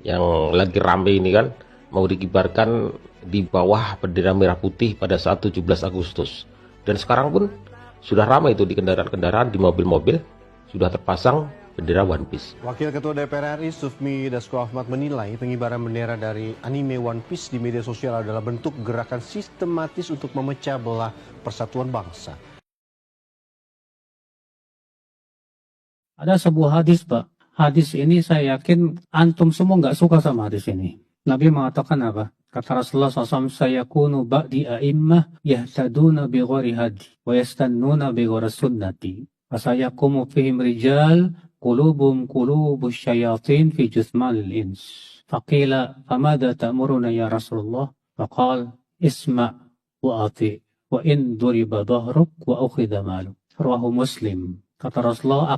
yang lagi rame ini kan, mau dikibarkan di bawah bendera merah putih pada saat 17 Agustus. Dan sekarang pun sudah ramai itu di kendaraan-kendaraan, di mobil-mobil sudah terpasang bendera One Piece. Wakil Ketua DPR RI Sufmi Dasko Ahmad menilai pengibaran bendera dari anime One Piece di media sosial adalah bentuk gerakan sistematis untuk memecah belah persatuan bangsa. Ada sebuah hadis, Pak. Hadis ini saya yakin antum semua nggak suka sama hadis ini. Nabi mengatakan apa? Kata Rasulullah SAW, sayakunu ba'di a'immah yahtaduna bi ghairi hadi wa yastannuna bi ghairi sunnati. Fasayakumu fihim rijal qulubum qulubus syayatin fi jusmalil ins. Faqila famada ta'muruna ya Rasulullah? Faqal isma' wa ati wa in duriba dhahruk wa ukhidha maluk. Rawahu Muslim. Kata Rasulullah,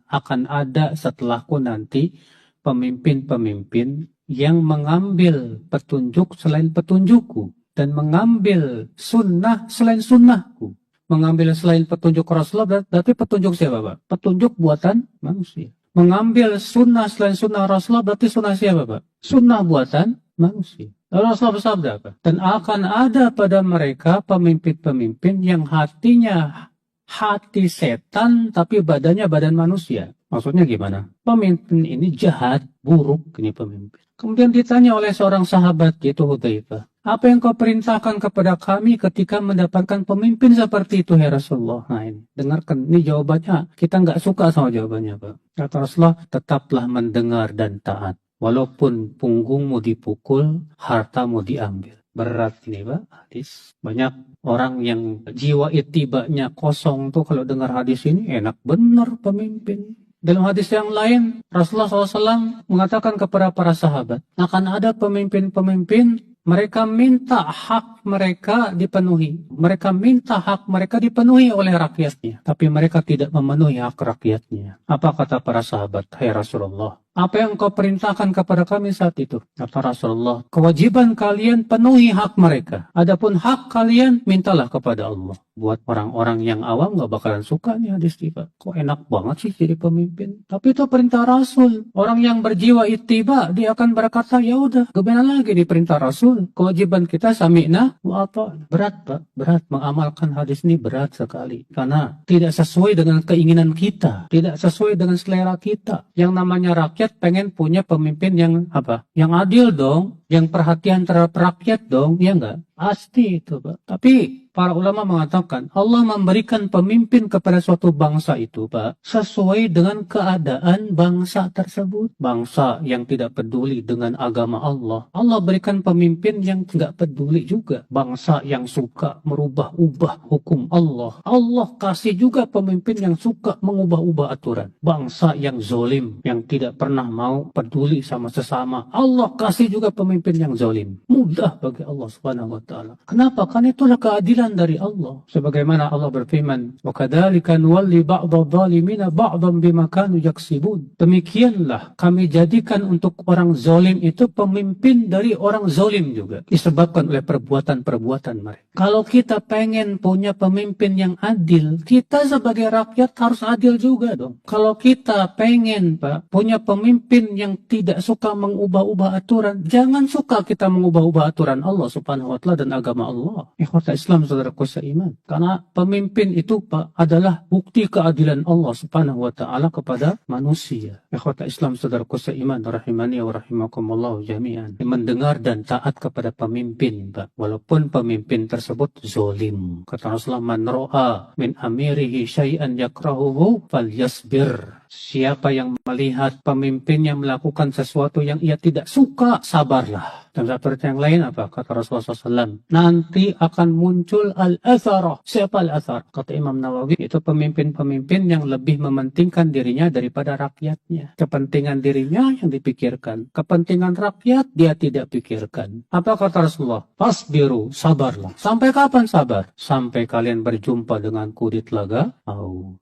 akan ada setelahku nanti pemimpin-pemimpin yang mengambil petunjuk selain petunjukku dan mengambil sunnah selain sunnahku. Mengambil selain petunjuk Rasulullah berarti petunjuk siapa, Pak? Petunjuk buatan manusia. Mengambil sunnah selain sunnah Rasulullah berarti sunnah siapa, Pak? Sunnah buatan manusia. Lalu Rasulullah bersabda apa? Dan akan ada pada mereka pemimpin-pemimpin yang hatinya hati setan tapi badannya badan manusia. Maksudnya gimana? Pemimpin ini jahat, buruk ini pemimpin. Kemudian ditanya oleh seorang sahabat yaitu Hudzaifah, apa yang kau perintahkan kepada kami ketika mendapatkan pemimpin seperti itu, ya Rasulullah? Nah ini, dengarkan, ini jawabannya. Kita nggak suka sama jawabannya, Pak. Kata Rasulullah, tetaplah mendengar dan taat. Walaupun punggungmu dipukul, hartamu diambil. Berat ini, Pak, hadis. Banyak orang yang jiwa itibanya kosong tuh kalau dengar hadis ini, enak bener pemimpin. Dalam hadis yang lain, Rasulullah SAW mengatakan kepada para sahabat, akan ada pemimpin-pemimpin, mereka minta hak mereka dipenuhi. Mereka minta hak mereka dipenuhi oleh rakyatnya. Tapi mereka tidak memenuhi hak rakyatnya. Apa kata para sahabat? Hai Rasulullah, apa yang kau perintahkan kepada kami saat itu? Kata Rasulullah, kewajiban kalian penuhi hak mereka. Adapun hak kalian, mintalah kepada Allah. Buat orang-orang yang awam gak bakalan suka nih hadis tiba. Kok enak banget sih jadi pemimpin? Tapi itu perintah Rasul. Orang yang berjiwa ittiba, dia akan berkata, ya udah, gimana lagi di perintah Rasul? Kewajiban kita sami'na wa ata'na. Berat, Pak. Berat. Mengamalkan hadis ini berat sekali. Karena tidak sesuai dengan keinginan kita. Tidak sesuai dengan selera kita. Yang namanya rakyat pengen punya pemimpin yang apa? Yang adil dong. Yang perhatian terhadap rakyat dong. Ya enggak? Pasti itu, Pak. Tapi para ulama mengatakan Allah memberikan pemimpin kepada suatu bangsa itu, Pak, sesuai dengan keadaan bangsa tersebut. Bangsa yang tidak peduli dengan agama Allah, Allah berikan pemimpin yang tidak peduli juga. Bangsa yang suka merubah-ubah hukum Allah, Allah kasih juga pemimpin yang suka mengubah-ubah aturan. Bangsa yang zolim, yang tidak pernah mau peduli sama sesama, Allah kasih juga pemimpin yang zolim. Mudah bagi Allah Subhanahu wa ta'ala. Kenapa? Karena itulah keadilan dari Allah. Sebagaimana Allah berfirman, wa kadzalika nuwalli ba'dadh dhalimina ba'dhan bima kanu yaksibun. Demikianlah kami jadikan untuk orang zalim itu pemimpin dari orang zalim juga, disebabkan oleh perbuatan-perbuatan mereka. Kalau kita pengen punya pemimpin yang adil, kita sebagai rakyat harus adil juga dong. Kalau kita pengen, Pak, punya pemimpin yang tidak suka mengubah-ubah aturan, jangan suka kita mengubah-ubah aturan Allah Subhanahu wa ta'ala dan agama Allah. Ikhwata Islam, saudaraku seiman. Karena pemimpin itu, Pak, adalah bukti keadilan Allah Subhanahu wa ta'ala kepada manusia. Ikhwata Islam, saudaraku seiman, rahimani wa rahimakumullah jami'an. Mendengar dan taat kepada pemimpin, Pak, walaupun pemimpin tersebut zolim. Kata Rasulullah, man ro'a min amirihi syai'an yakrahuhu falyasbir. Siapa yang melihat pemimpinnya melakukan sesuatu yang ia tidak suka, sabarlah. Dan satu yang lain apa? Kata Rasulullah SAW, nanti akan muncul al-atharah. Siapa al-athar? Kata Imam Nawawi, itu pemimpin-pemimpin yang lebih mementingkan dirinya daripada rakyatnya. Kepentingan dirinya yang dipikirkan. Kepentingan rakyat dia tidak pikirkan. Apa kata Rasulullah? Fasbiru, sabarlah. Sampai kapan sabar? Sampai kalian berjumpa denganku di telaga maut.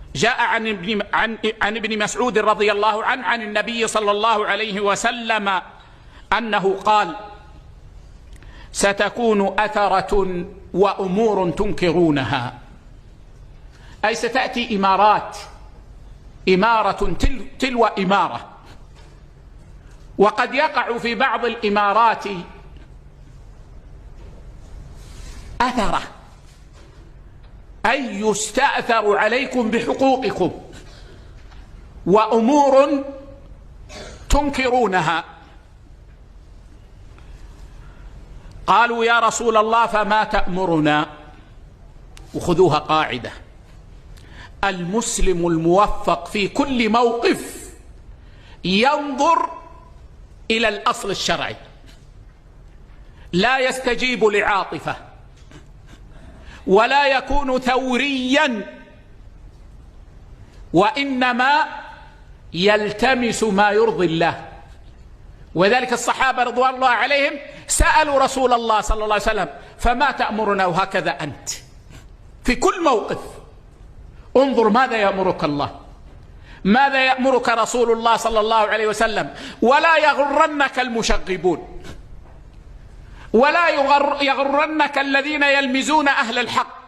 جاء عن ابن مسعود رضي الله عنه عن النبي صلى الله عليه وسلم أنه قال ستكون أثرة وأمور تنكرونها، أي ستأتي إمارات، إمارة تلو إمارة، وقد يقع في بعض الإمارات أثرة أن يستأثر عليكم بحقوقكم وأمور تنكرونها. قالوا يا رسول الله فما تأمرنا؟ وخذوها قاعدة: المسلم الموفق في كل موقف ينظر إلى الأصل الشرعي، لا يستجيب لعاطفة ولا يكون ثوريا، وإنما يلتمس ما يرضي الله. وذلك الصحابة رضوان الله عليهم سألوا رسول الله صلى الله عليه وسلم فما تأمرنا؟ وهكذا أنت في كل موقف انظر ماذا يأمرك الله، ماذا يأمرك رسول الله صلى الله عليه وسلم. ولا يغرنك المشغبون، ولا يغرنك الذين يلمزون أهل الحق،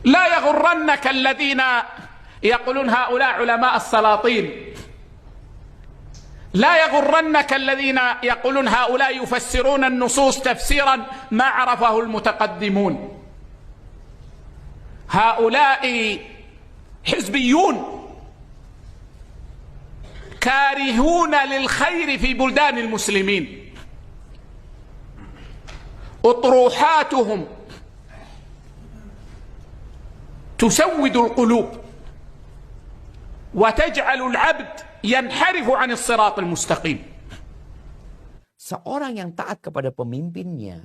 لا يغرنك الذين يقولون هؤلاء علماء السلاطين، لا يغرنك الذين يقولون هؤلاء يفسرون النصوص تفسيرا ما عرفه المتقدمون. هؤلاء حزبيون كارهون للخير في بلدان المسلمين، أطروحاتهم تسود القلوب وتجعل العبد ينحرف عن الصراط المستقيم. Seorang yang taat kepada pemimpinnya,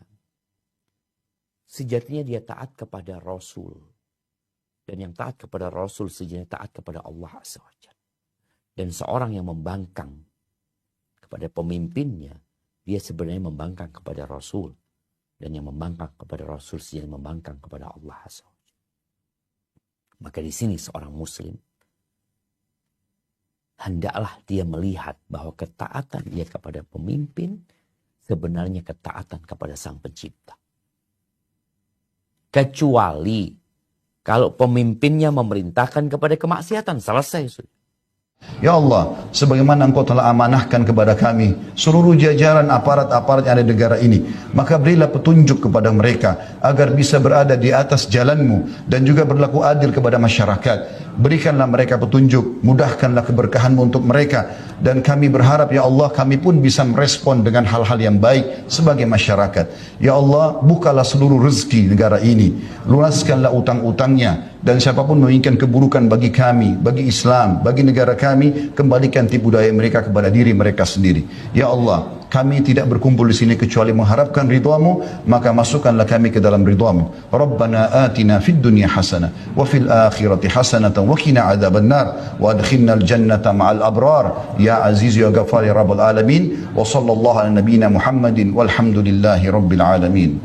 sejatinya dia taat kepada Rasul. Dan yang taat kepada Rasul sejatinya taat kepada Allah Azza wa Jalla. Dan seorang yang membangkang kepada pemimpinnya, dia sebenarnya membangkang kepada Rasul. Dan yang membangkang kepada Rasul sejatinya membangkang kepada Allah Azza wa Jalla. Maka di sini seorang muslim hendaklah dia melihat bahwa ketaatan dia kepada pemimpin sebenarnya ketaatan kepada Sang Pencipta. Kecuali kalau pemimpinnya memerintahkan kepada kemaksiatan, selesai sudah. Ya Allah, sebagaimana Engkau telah amanahkan kepada kami seluruh jajaran aparat-aparat yang ada di negara ini, maka berilah petunjuk kepada mereka agar bisa berada di atas jalan-Mu dan juga berlaku adil kepada masyarakat. Berikanlah mereka petunjuk, mudahkanlah keberkahan-Mu untuk mereka, dan kami berharap ya Allah kami pun bisa merespon dengan hal-hal yang baik sebagai masyarakat. Ya Allah, bukalah seluruh rezeki negara ini, lunaskanlah utang-utangnya, dan siapapun menginginkan keburukan bagi kami, bagi Islam, bagi negara kami, kembalikan tipu daya mereka kepada diri mereka sendiri. Ya Allah, kami tidak berkumpul di sini kecuali mengharapkan ridha-Mu, maka masukkanlah kami ke dalam ridha-Mu. Rabbana atina fid dunya hasanah wa fil akhirati hasanatan wa qina adzabannar wa adkhilnal jannata ma'al abrar ya aziz ya ghafar ya rabbal alamin wa sallallahu ala nabiyyina Muhammadin walhamdulillahi rabbil alamin.